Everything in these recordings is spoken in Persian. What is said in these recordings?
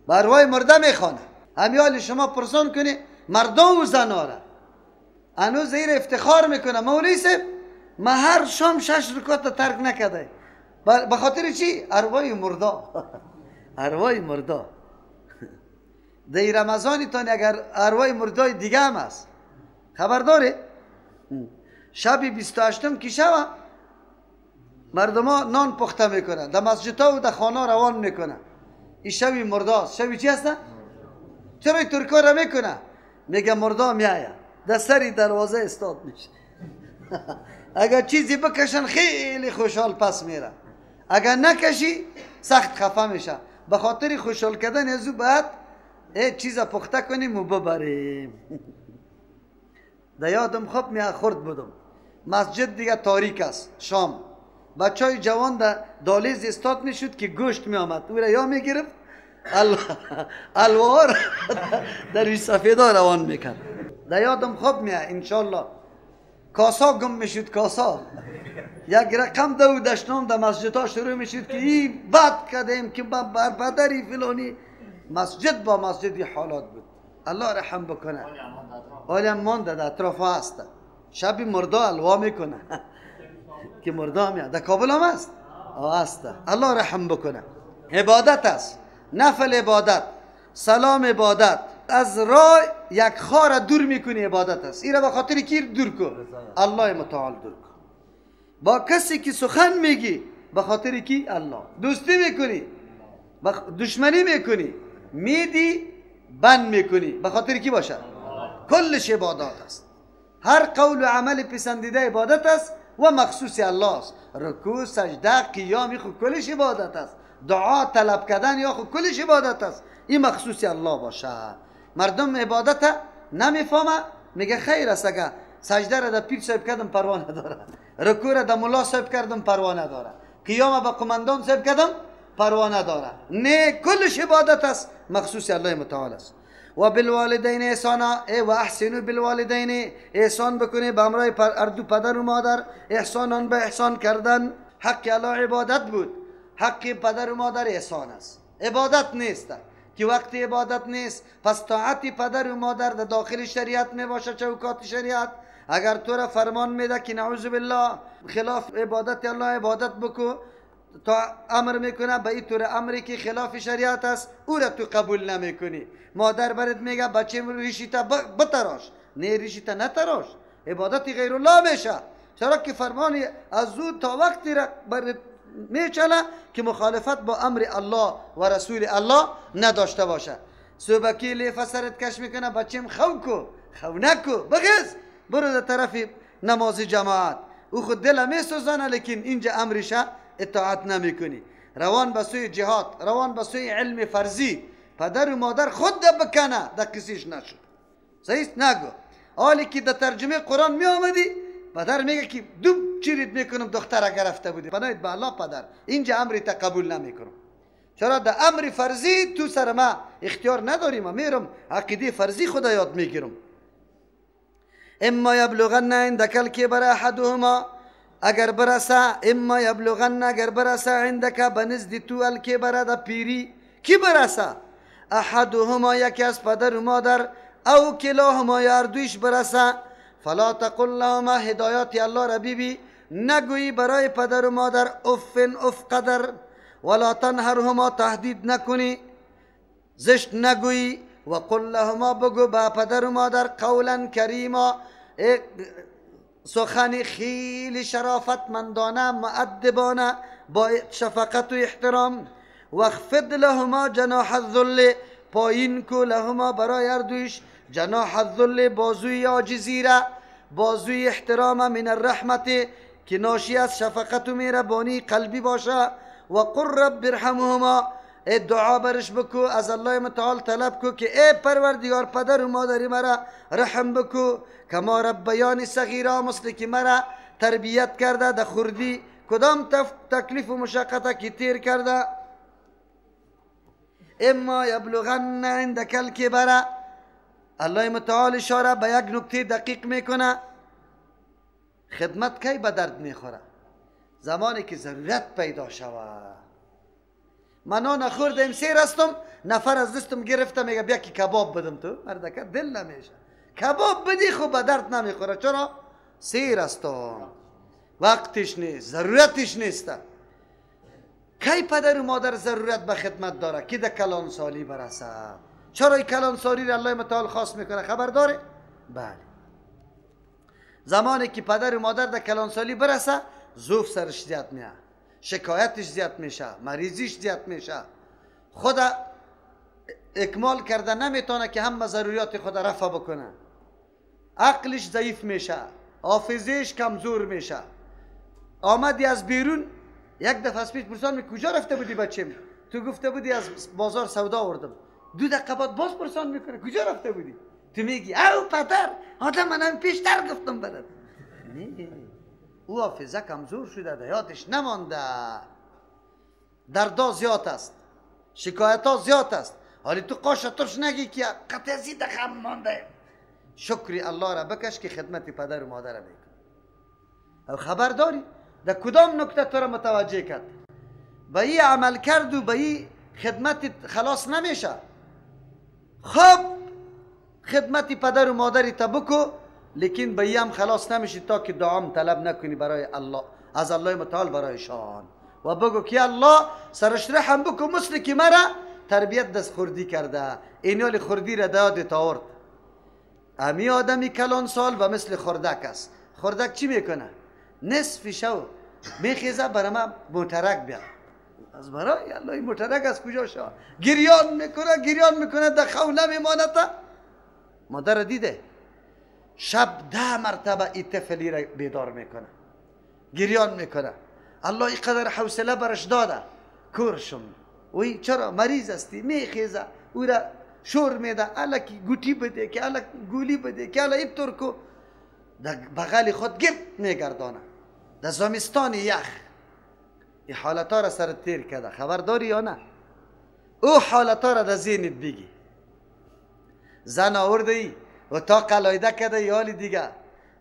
به ارواح مرده میخوانه. همیال شما پرسان کنی مردم و زناره هنوز زیر افتخار میکنه مولوی صاحب ما هر شام 6 رکعت ترک نکرده. به خاطر چی؟ ارواح مرده. ارواح مرده در رمضانی تان اگر ارواح مرده دیگه هم هست خبر داره؟ شب 28م که شب مردم ها نان پخته میکنن در مسجد ها و در خانه روان میکنن. این شب مرده است. شب چی هست؟ چرا این ترکا را میکنه؟ میگه مرده میآید در سری دروازه استاد میشه. اگر چیزی بکشن خیلی خوشحال پس میره، اگر نکشی سخت خفه میشه. به خاطر خوشحال کردن از او بعد چیز پخته کنیم و ببریم. در یادم خوب می خورد بودم مسجد دیگه تاریک است شام بچه های جوان در دالیز استاد میشد که گوشت می آمد او را یا می گرفت الوار در روی سفیدا روان میکرد. در یادم خوب میاد انشالله کاسا گم میشد. کاسا یک رقم دو دشنام در مسجد ها شروع میشد که این بد کردیم که بربدری فلانی. مسجد با مسجدی حالات بود. الله رحم بکنه. حالی مانده در اطراف هست. شب مرده الوا میکنه که مرده میاد. در کابل هم هست؟ هست. الله رحم بکنه. عبادت است، نفل عبادت، سلام عبادت. از راه یک خار دور میکنی عبادت است. این را به خاطر کی دور کن؟ الله متعال دور کن. با کسی که سخن میگی به خاطر کی؟ الله. دوستی میکنی دشمنی میکنی میدی بند میکنی به خاطر کی باشه؟ کلش عبادت است. هر قول و عمل پسندیده عبادت است و مخصوص الله است. رکوع، سجده، قیام خود کلش عبادت است. دعا طلب کردن یا خود کلش عبادت است. این مخصوص الله باشه. مردم عبادت نمیفهمه میگه خیر است اگر سجده را در پیر صاحب کردم پروا نداره، رکوع را در ملا صاحب کردم پروا نداره، قیام با قماندان صاحب کردم پروا نداره. نه کلش عبادت است، مخصوص الله متعال است. و بالوالدین احسانا و احسنوا بالوالدین، احسان بکنه به همراه اردو پدر و مادر. احسانان به احسان کردن حق الله عبادت بود. حق پدر و مادر احسان است، عبادت نیست. که وقت عبادت نیست پس طاعت پدر و مادر در داخل شریعت می باشه، چوکات شریعت. اگر تو را فرمان میده که نعوذ بالله خلاف عبادت الله عبادت بکو، تا امر میکنه به این طور امری که خلاف شریعت است او را تو قبول نمیکنی. مادر برات میگه بچه ریشیتا بتراش، نه ریشیتا نتراش، عبادت غیر الله میشه. چرا که فرمان از او تا وقتی را میچله که مخالفت با امر الله و رسول الله نداشته باشه. صبحکی لیفه سرت کش میکنه بچیم خو کو خو نکو بغز برو در طرف نماز جماعت. او خود دل میسوزانه لیکن اینجا امرشه اطاعت نمیکنی. روان به سوی جهاد، روان به سوی علم فرضی. پدر و مادر خود بکنه در کسیش نشد. صحیح نگو. حالی که در ترجمه قرآن می آمدی پدر میگه که دوب چیریت میکنم دختر گرفته بودی پناهید به الله پدر اینجا امری تقبل نمیکنم. چرا در امر فرضی تو سر ما اختیار نداری. ما میرم عقیده فرضی خدا یاد میگیرم. اما یبلغن عندک الکبر احدهما، اگر برسه اما یبلغن اگر برسه عندک بنزد تو الکبر در پیری کی برسه؟ احدهما یکی از پدر و مادر او کلاهما یا اردویش برسه فلا تقل لهما، هدایات الله را بیبی نگویی برای پدر و مادر افن اف قدر، ولا تنهرهما تهدید نکنی زشت نگویی، و قل لهما بگو با پدر و مادر قولا کریما سخن خیلی شرافت مندانه مؤدبانه با شفقت و احترام. واخفض لهما جناح الذل، پایین کو لهما برای اردویش جناح الذل بازوی عاجزی را، بازوی احترام من الرحمت که ناشی از شفقت و مهربانی قلبی باشه. و قل رب ارحمهما، دعا برش بکو از الله متعال طلب کو که ای پروردگار پدر و مادری مرا رحم بکو کما ربیانی صغیرا، مثل که مرا تربیت کرده در خردی کدام تکلیف و مشقت که تیر کرده. اما یبلغن عندک الکبر، الله متعال اشاره به یک نکته دقیق میکنه. خدمت کی به درد میخوره؟ زمانی که ضرورت پیدا شود. من نان خوردم سیر هستم، نفر از دستم گرفته میگه بیا که کباب بدم. تو مردکه دل نمیشه کباب بدی، خب به درد نمیخوره. چرا؟ سیر هستم، وقتش نیست، ضرورتش نیست. کی پدر و مادر ضرورت به خدمت داره که در کلان سالی برسه؟ چرا این کلان سالی را الله متعال خاص میکنه؟ خبر داره؟ بله. زمانی که پدر و مادر در کلان سالی برسه، زوف سرش زیاد میشه، شکایتش زیاد میشه، مریضیش زیاد میشه، خود اکمال کرده نمیتونه که همه ضروریات خود رفع بکنه، عقلش ضعیف میشه، حافظهش کمزور میشه. آمدی از بیرون، یک دفعه از پیش پرسان کجا رفته بودی بچم؟ تو گفته بودی از بازار سودا آوردم. 2 دقیقه بعد باز پرسان میکنه کجا رفته بودی؟ تو میگی او پدر آدم منم پیشتر گفتم برات. نه، او حافظه کمزور شده، در یادش نمانده، دردا زیاد است، شکایت ها زیاد است. حالی تو قاش ترش نگی که قطع زیده خم مانده. شکری الله را بکش که خدمت پدر و مادر را بکن. او خبر داری در کدام نکته تو را متوجه کرد؟ به این عمل کرد و به این خدمت خلاص نمیشه. خب خدمت پدر و مادری تا بکو، لیکن به این هم خلاص نمیشه تا که دعام طلب نکنی برای الله، از الله متعال برایشان، و بگو که الله سرش رحم بکو، مثل که مرا تربیت دست خوردی کرده، اینال خوردی را دادت آورد. امی آدمی کلان سال و مثل خردک است. خردک چی میکنه؟ نصف شو میخیزه برای من مترک بیا. از برای الله این مترک از کجا شد؟ گریان میکنه در خو نمیمانه. تا مادر دیده شب 10 مرتبه این طفلی را بیدار میکنه، گریان میکنه. الله اینقدر حوصله برش داده، کورشم وی چرا مریض استی، میخیزه او را شور میده، الکی گوٹی بده که الک گولی بده که الک اینطور کو، در بغل خود گرد میگردانه. در زمستان یخ این حالتا را سر تیر کرده، خبر داری یا نه؟ او حالتا را در ذهنت بگی. زن آورده ای و تا قلایده کرده یه حالی دیگه،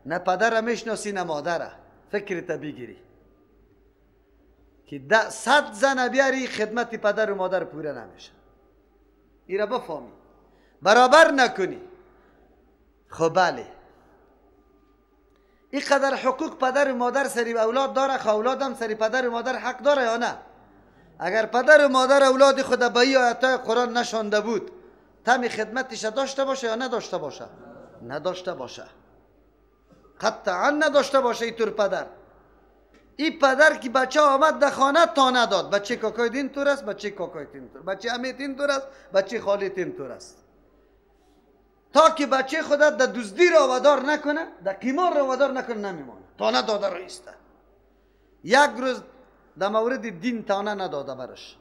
نه پدر را میشناسی نه مادر را، فکرت بگیری که 100 زن بیاری خدمت پدر و مادر پوره نمیشه. ای را بفهمی، برابر نکنی. خب بله، این قدر حقوق پدر و مادر سری اولاد داره، خب اولاد هم سری پدر و مادر حق داره یا نه؟ اگر پدر و مادر اولاد خود به این آیت‌های قرآن نشانده بود، تمی خدمتش داشته باشه یا نداشته باشه؟ نداشته باشه، قطعا نداشته باشه. اینطور پدر، این پدر که بچه آمد در خانه تا نداد، بچه کاکایت اینطور است، بچه کاکایت اینطور، بچه امیت اینطور است، بچه خالیت اینطور است، تا که بچه خودت در دزدی را وادار نکنه، در قمار را وادار نکنه نمیمانه، تا نداده رایسته. یک روز در مورد دین تانه نداده برش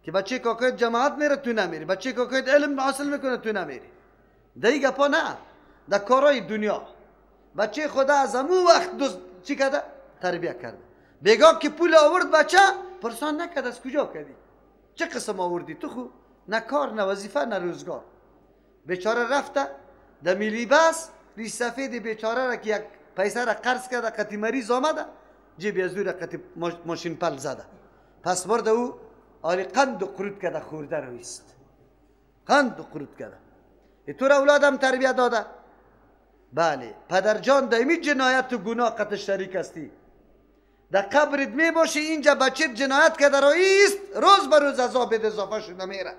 که بچه کاکایت جماعت میره تو نمیری، بچه کاکایت علم حاصل میکنه تو نمیری. دیگه گپا نه، در کارهای دنیا بچه خدا از همون وقت چی کرده؟ تربیه کرده. بگاه که پول آورد بچه پرسان نکرد از کجا کردی، چه قسم آوردی تو؟ خو نه کار نه وظیفه نه روزگار. بیچاره رفته در میلی بس ریش سفید بیچاره را که یک پیسه را قرض کرده، قطی مریض آمده جیب از دور قطی ماشین پل زده، پس برده او آلی قند و قرود کرده خورده رویست، قند و قرود کرده. اینطور اولادم تربیت داده. بله پدر جان دایمی جنایت و گناه قطع شریک هستی، در قبرت می باشی اینجا بچه جنایت کرده رویست، روز بروز عذاب اضافه شده میره،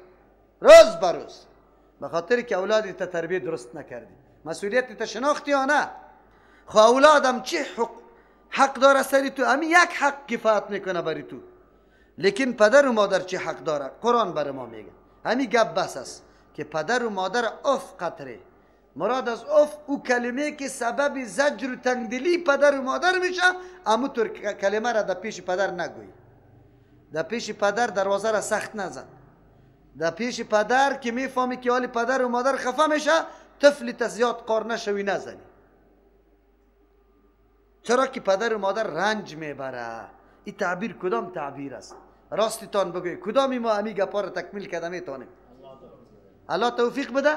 روز بروز، به خاطر که اولادی تا تربیه درست نکردی. مسئولیتی تا شناختی یا نه؟ خو اولادم چه حق داره سری تو؟ همین یک حق کفایت میکنه بری تو، لیکن پدر و مادر چه حق داره؟ قرآن بر ما میگه. همین گپ بس است که پدر و مادر اف قطره، مراد از اف او کلمه که سبب زجر و تنگدلی پدر و مادر میشه، اما طور کلمه را در پیش پدر نگوی. در پیش پدر دروازه را سخت نزن. در پیش پدر که میفهمی که حال پدر و مادر خفه میشه، طفلی زیاد قار نشوی نزنی. چرا که پدر و مادر رنج میبره. این تعبیر کدام تعبیر است؟ راستی تان بگوی کدامی ما امی گپا را تکمیل کرده میتونیم؟ الله توفیق بده.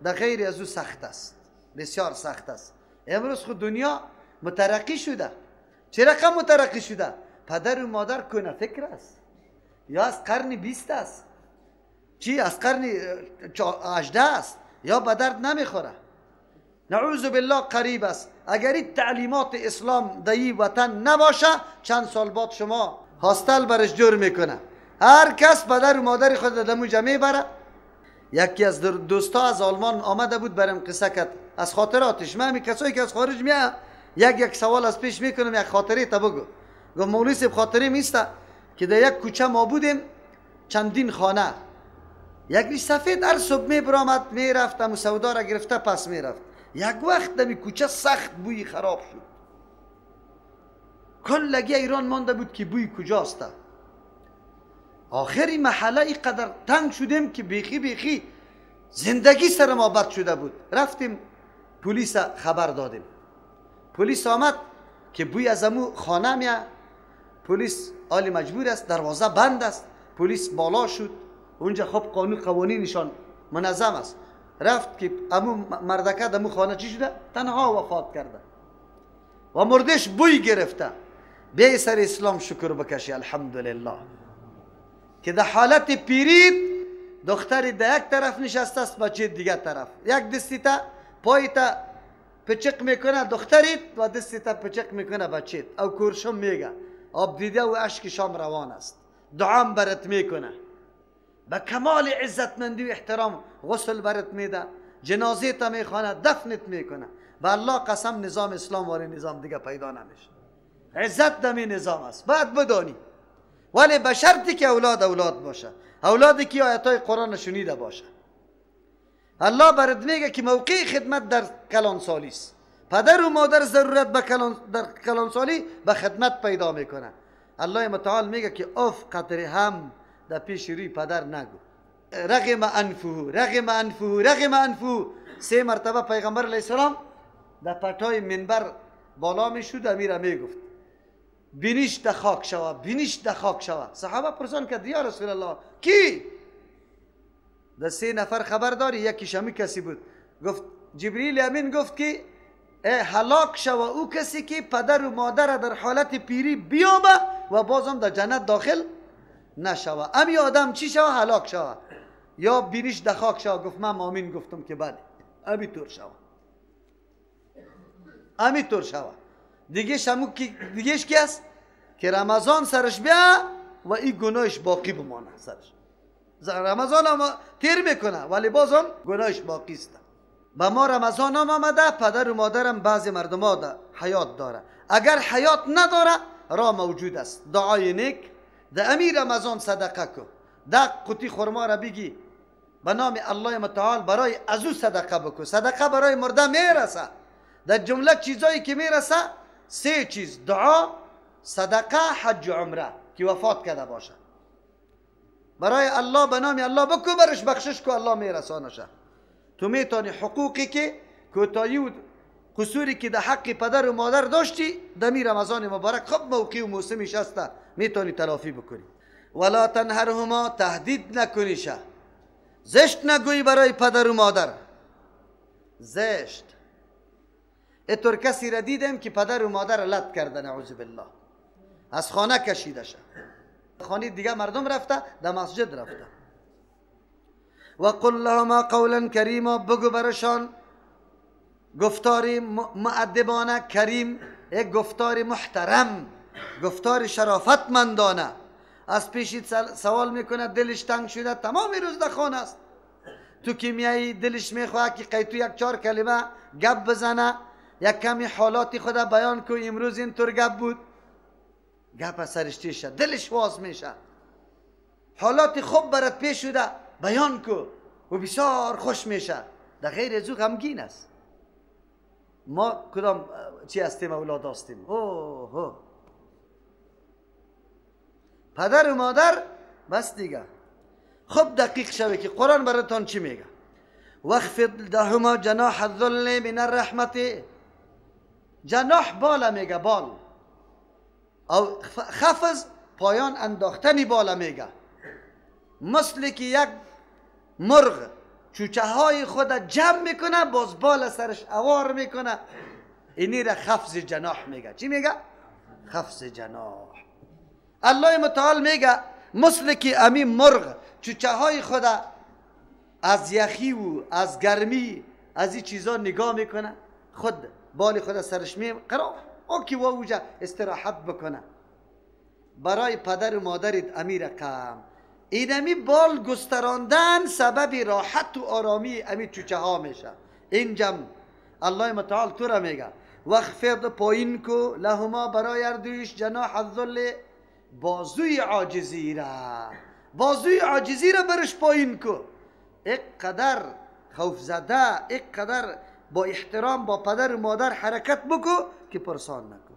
در غیر از او سخت است، بسیار سخت است. امروز خود دنیا مترقی شده. چه رقم مترقی شده؟ پدر و مادر کنه فکر است. یا از قرن 20 است، چی از قرن 18 است، یا به درد نمیخوره. نعوذ بالله قریب است. اگر این تعلیمات اسلام در این وطن نباشه، چند سال بعد شما هاستل برش جور میکنه. هر کس پدر و مادر خود در موجه میبره. یکی از دوستا از آلمان آمده بود برم قصه کرد از خاطراتش. من کسایی که از خارج میاد یک سوال از پیش میکنم، یک خاطره تا بگو. گفت مولوی صاحب خاطره میسته که در یک کوچه ما بودیم، چندین خانه، یک ریش سفید هر صبح میبرامد میرفتم و سودا را گرفته پس میرفت. یک وقت دمی کوچه سخت بوی خراب شد. کلگی ایران مانده بود که بوی کجاست. آخری محله ای قدر تنگ شدیم که بیخی زندگی سر ما بد شده بود. رفتیم پلیس خبر دادیم. پلیس آمد که بوی از امو خانه میاد. پلیس آلی مجبور است، دروازه بند است. پلیس بالا شد، اونجا خب قانون قوانینشان منظم است. رفت که امو مردکه دمو خانه چی شده؟ تنها وفات کرده و مردش بوی گرفته. به سر اسلام شکر بکشی الحمدلله که در حالت پیرید دختری در یک طرف نشسته است، بچه دیگر طرف. یک دستی تا پای تا پچق میکنه دختریت و دستی تا پچق میکنه بچهت. او کورشم میگه آب دیده و اشک شام روان است، دعام برات میکنه، به کمال عزتمندی و احترام غسل برات میده، جنازه تا میخوانه، دفنت میکنه. به الله قسم نظام اسلام واری نظام دیگه پیدا نمیشه. عزت دمی نظام است، باید بدانی. ولی به شرطی که اولاد باشه، اولادی که آیاتای قرآن شنیده باشه. الله برات میگه که موقع خدمت در کلانسالی است. پدر و مادر ضرورت در کلانسالی به خدمت پیدا میکنه. الله متعال میگه که اف قطره هم در پیش روی پدر نگو. رغم انفه 3 مرتبه پیغمبر علیه السلام در پټای منبر بالا میشد، امیر میگفت بینیش در خاک شوه، بینیش در خاک شوه. صحابه پرسان کرد یا رسول الله کی؟ در 3 نفر خبر داری؟ یکیش همی کسی بود. گفت جبریل امین گفت که هلاک شوه او کسی که پدر و مادر در حالت پیری بیامه و بازم در جنت داخل نشوه. امی آدم چی شوه؟ هلاک شوه یا بینیش در خاک شوه. گفت من آمین گفتم که بله امی طور شوه، امی طور شوه. دیگهش کی است؟ که رمضان سرش بیا و این گناهش باقی بمانه سرش. رمضان هم تیر میکنه ولی بازم گناهش باقی است. با ما رمضان هم آمده، پدر و مادرم بعضی مردم ها حیات داره. اگر حیات نداره را موجود است. دعای نیک در امی رمضان صدقه کو. ده قطی خرما را بگی به نام الله متعال برای ازو صدقه بکو. صدقه برای مرده میرسه. در جمله چیزایی که میرسه 3 چیز: دعا، صدقه، حج و عمره که وفات کرده باشه. برای الله به نام الله بکو، برش بخشش کو، الله میرسانشه. تو میتونی حقوقی که کوتاهی و قصوری که در حق پدر و مادر داشتی در می رمضان مبارک خب موقع و موسمش هسته میتونی تلافی بکنی. ولا تنهرهما، تهدید نکنیشه، زشت نگویی برای پدر و مادر. زشت اینطور کسی را دیدم که پدر و مادر لط کرده، نعوذ بالله، از خانه کشیده شه، خانه دیگه مردم رفته، در مسجد رفته. و قل لهما قولا کریما، بگو برشان گفتاری مؤدبانه، کریم، یک گفتار محترم، گفتار شرافتمندانه. از پیشید سوال میکنه دلش تنگ شده، تمام روز در خانه است، تو که میایی دلش میخواه که قیتو 1-4 کلمه گپ بزنه، یک کمی حالاتی خود بیان کو، امروز اینطور گپ بود، گپ سرش تیز شد، دلش واز میشه، حالات خوب برات پیش شده بیان کو و بسیار خوش میشه. در غیر از او غمگین است. ما کدام چی هستیم؟ اولاد هستیم. اوه پدر و مادر بس دیگه. خب دقیق شوی که قرآن براتون چی میگه؟ واخفض لهما جناح الذل من الرحمت. جناح بالا میگه، بال، او خفض پایان انداختنی بالا میگه. مثل که یک مرغ چوچه های خود جمع میکنه باز بال سرش اوار میکنه، اینی را خفض جناح میگه. چی میگه؟ خفض جناح. الله متعال میگه مثل که امی مرغ چوچه های خود از یخی و از گرمی از این چیزا نگاه میکنه، خود بال خود سرش میقرا او که اوجا استراحت بکنه. برای پدر و مادرت امی رقم اینمی بال گستراندن سبب راحت و آرامی امی چوچه ها میشه. اینجا الله متعال تو را میگه واخفض پایین کو لهما برای اردویش جناح الذل بازوی عاجزی را، بازوی عاجزی را برش پایین کو. یک قدر خوف زده، یک قدر با احترام با پدر و مادر حرکت بکو که پرسان نکو.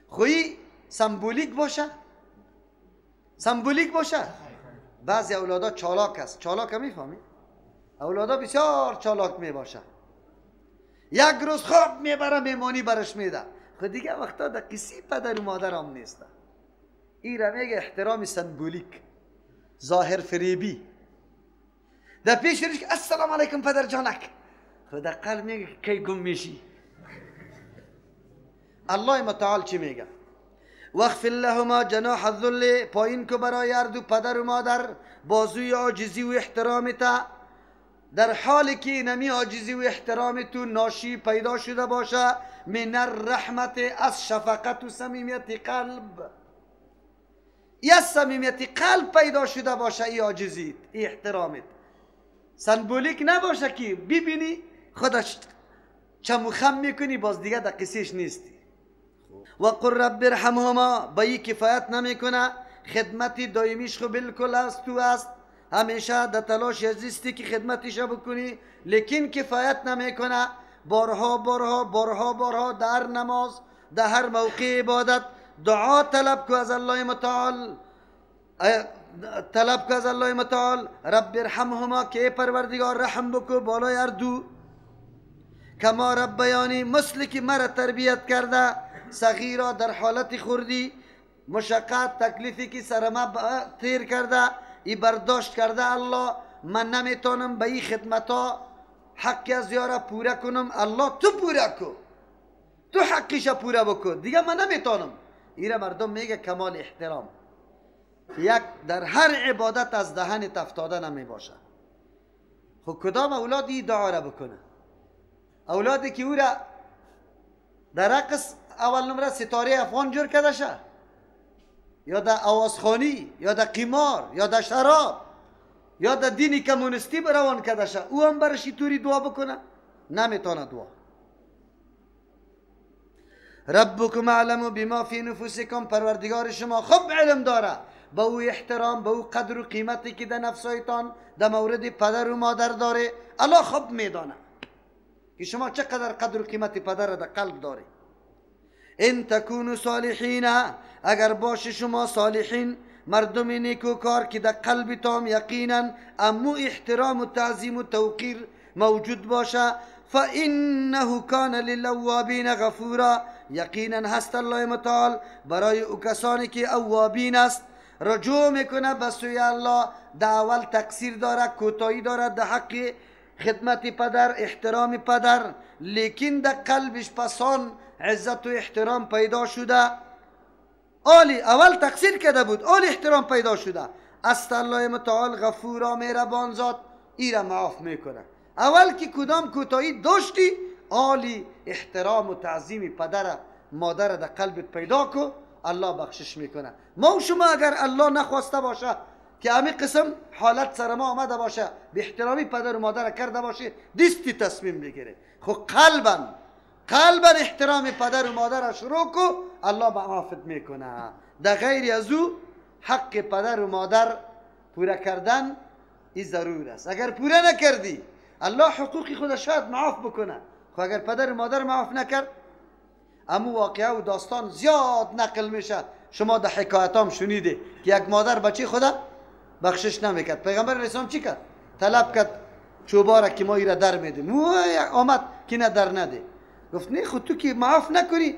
خویی سمبولیک باشه، سمبولیک باشه. بعضی اولادا چالاک است، چالاک میفهمی؟ اولادا بسیار چالاک می باشه. یک روز خواب میبره میمانی برش میده، خود دیگه وقتا در کسی پدر و مادر هم نیست. این را میگه احترام سمبولیک، ظاهر فریبی. در پیش روش که السلام علیکم پدر جانک، خود در قلب میگه کی گم میشی. الله متعال چی میگه؟ واخفض لهما جناح الذل پایین کو برای هر دو پدر و مادر بازوی عاجزی و احترامت، در حالی که نمی عاجزی و احترام تو ناشی پیدا شده باشه من الرحمت از شفقت و صمیمیت قلب، یا صمیمیت قلب پیدا شده باشه ای عاجزیت ای احترامت، سمبولیک نباشه که ببینی خودش چم و خم میکنی باز دیگه در قصیش نیستی. و قل رب ارحمهما با این کفایت نمیکنه، خدمتی دایمیش خو بالکل است تو است، همیشه در تلاش ازیستی که خدمتش بکنی، لیکن کفایت نمیکنه. بارها بارها بارها بارها در نماز در هر موقع عبادت دعا طلب کو از الله متعال، طلب کو از الله متعال رب ارحمهما که پروردگار رحم بکو بالای هر دو، کما ربیانی مثل که مرا تربیت کرده صغیرا در حالت خوردی، مشقت تکلیفی که سرما تیر کرده ای برداشت کرده الله، من نمیتونم به این خدمتا حقی از یارا پورا کنم، الله تو پورا کن، تو حقیش پورا بکن دیگه من نمیتونم. ایره مردم میگه کمال احترام، یک در هر عبادت از دهن افتاده نمی باشه. خب کدام اولادی دعا را بکنه؟ اولادی که او را در رقص اول نمره ستاره افغان جور کرده شه، یا در آوازخانی، یا در قمار، یا در شراب، یا در دین کمونیستی روان کرده شه، او هم برش توری دعا بکنه؟ نمیتونه دعا. ربکم اعلم بما فی نفوسکم، پروردگار شما خوب علم داره با او احترام، با او قدر و قیمتی که در نفسایتان در مورد پدر و مادر داره. الله خوب میدانه که شما چقدر قدر و قیمت پدر در قلب داره. ان تکونوا صالحین، اگر باشه شما صالحین مردم نیکوکار که در قلبتان یقینا امو احترام و تعظیم و توقیر موجود باشه، فانه کان للاوابین غفورا، یقینا هست الله متعال برای او کسانی که اوابین است، رجوع میکنه به سوی الله، در اول تقصیر داره کوتاهی داره در حق خدمت پدر احترام پدر، لیکن در قلبش پسان عزت و احترام پیدا شده، آلی اول تقصیر کرده بود آلی احترام پیدا شده، است الله متعال غفورا مهربان ذات ایره معاف میکنه. اول که کدام کوتاهی داشتی آلی احترام و تعظیم پدر مادر در قلبت پیدا کو، الله بخشش میکنه. ما و شما اگر الله نخواسته باشه که همین قسم حالت سر ما آمده باشه به احترامی پدر و مادر کرده باشه دیستی تصمیم بگیره، خب قلبا احترام پدر و مادر شروع کو، الله معافت میکنه. در غیر از او حق پدر و مادر پورا کردن این ضرور است. اگر پورا نکردی الله حقوقی خود شاید معاف بکنه، خب اگر پدر و مادر معاف نکرد، امو واقعه و داستان زیاد نقل میشه، شما در حکایت هم شنیده که یک مادر بچه خدا بخشش نمیکرد. پیغمبر اسلام چی کرد؟ طلب کرد چوباره که ما ایره در میدیم، آمد که نه در نده، گفت نه خود تو که معاف نکنی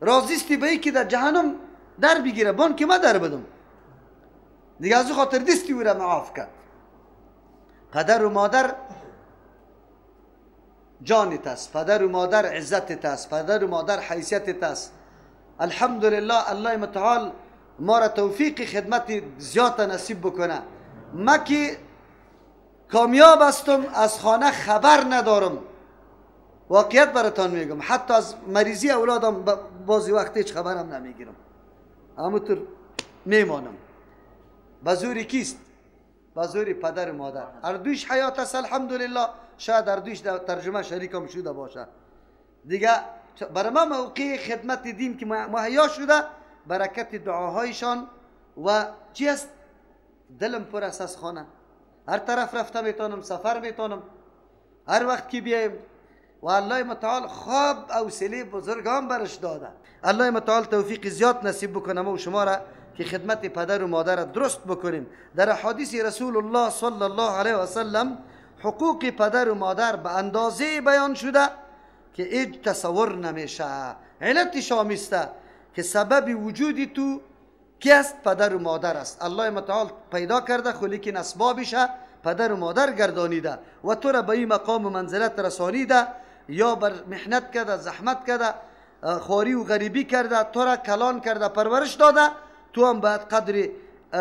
راضیستی به ای که در جهنم در بگیره بان که ما در بدم دیگه، از او خاطر دستی او را معاف کرد. پدر و مادر جانت است، پدر و مادر عزتت است، پدر و مادر حیثیتت است. الحمدلله الله متعال ما را توفیق خدمت زیاد نصیب بکنه. ما که کامیاب هستم، از خانه خبر ندارم، واقعیت براتان میگم، حتی از مریضی اولادم بعضی وقت هیچ خبرم نمیگیرم، همونطور میمانم. بزوری کیست؟ بزوری پدر و مادر، هر دویش حیات است الحمدلله. شاید هر دویش ترجمه شریکم شده باشه دیگه. برای ما موقع خدمت دین که مهیا شده، برکت دعاهایشان و چی است؟ دلم پر است از خانه، هر طرف رفته میتونم، سفر میتونم، هر وقت که بیایم. و الله متعال خواب حوصله بزرگان برش داده. الله متعال توفیق زیاد نصیب بکنه ما و شما را که خدمت پدر و مادر درست بکنیم. در حدیث رسول الله صلی الله علیه و سلم حقوق پدر و مادر به اندازه بیان شده که هیچ تصور نمیشه. علتش آمیسته که سبب وجودی تو کی است؟ پدر و مادر است. الله متعال پیدا کرده خو لیکن اسبابش پدر و مادر گردانیده و تو را به این مقام و منزلت رسانیده، یا بر محنت کرده، زحمت کرده، خواری و غریبی کرده، تو را کلان کرده، پرورش داده، تو هم باید قدر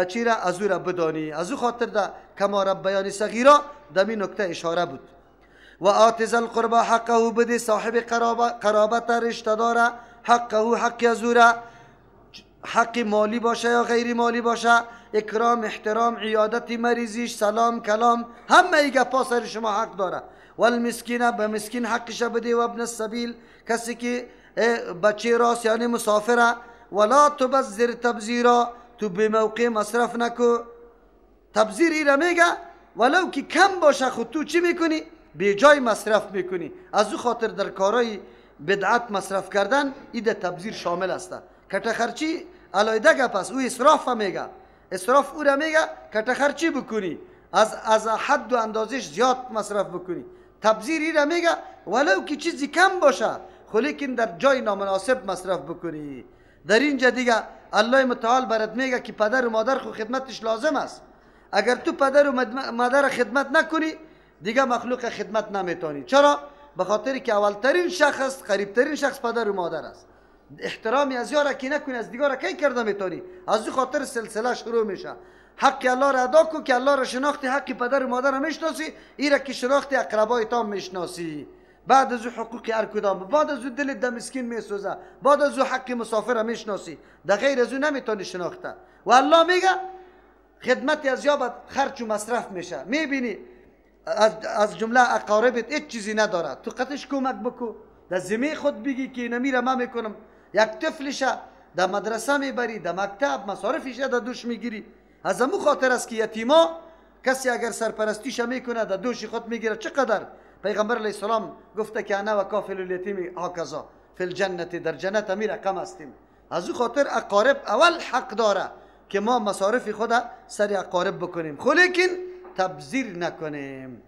چی را از او را بدانی. از او خاطر ده کما ربیانی صغیرا دمی نکته اشاره بود. و آت ذی القربی حقه، بده صاحب قرابت رشته داره حقه، حق از او را، حق مالی باشه یا غیر مالی باشه، اکرام، احترام، عیادت مریضیش، سلام، کلام، همه ای گپا سر شما حق داره. و المسکین، به مسکین حقش بده، و ابن السبیل، کسی که بچه راست یعنی مسافره. ولا تبذر تبذیرا، تو به موقع مصرف نکو. تبذیر ایره میگه ولو که کم باشه، خود تو چی میکنی؟ به جای مصرف میکنی. از او خاطر در کارهای بدعت مصرف کردن ایده تبذیر شامل است. کټه خرچی علایده گپ است، او اسراف میگه. اسراف او را میگه کټه خرچی بکنی، از حد و اندازش زیاد مصرف بکنی. تبذیر ایره میگه ولو که چیزی کم باشه خو لیکن در جای نامناسب مصرف بکنی. در اینجا دیگه الله متعال برات میگه که پدر و مادر خو خدمتش لازم است. اگر تو پدر و مادر خدمت نکنی دیگه مخلوق خدمت نمیتونی. چرا؟ به خاطر که اولترین شخص، قریبترین شخص پدر و مادر است. احترامی از یارا کی نکنی از دیگه را کی کرده میتونی. از این خاطر سلسله شروع میشه. حق الله را ادا کو که الله را شناختی، حق پدر و مادر را میشناسی، ایرا که شناختی اقربای تام میشناسی. بعد از حقوق هر کدام، بعد از دل د مسکین میسوزه، بعد از حق مسافر را میشناسی. در غیر از نمیتونی شناخته. و الله میگه خدمت از یابت خرج و مصرف میشه. میبینی از جمله اقاربت هیچ چیزی نداره، تو قطعش کمک بکو. در زمین خود بگی که نمیره ما میکنم. یک طفلشه در مدرسه میبری، در مکتب مصارفش در دوش میگیری. از امو خاطر است که یتیما کسی اگر سرپرستیش میکنه در دوش خود میگیره. چقدر پیغمبر علیه السلام گفته که انا و کافل الیتیم هکذا فی الجنه، در جنت امیر رقم هستیم. از او خاطر اقارب اول حق داره که ما مصارف خود سر اقارب بکنیم، خو لیکن تبذیر نکنیم.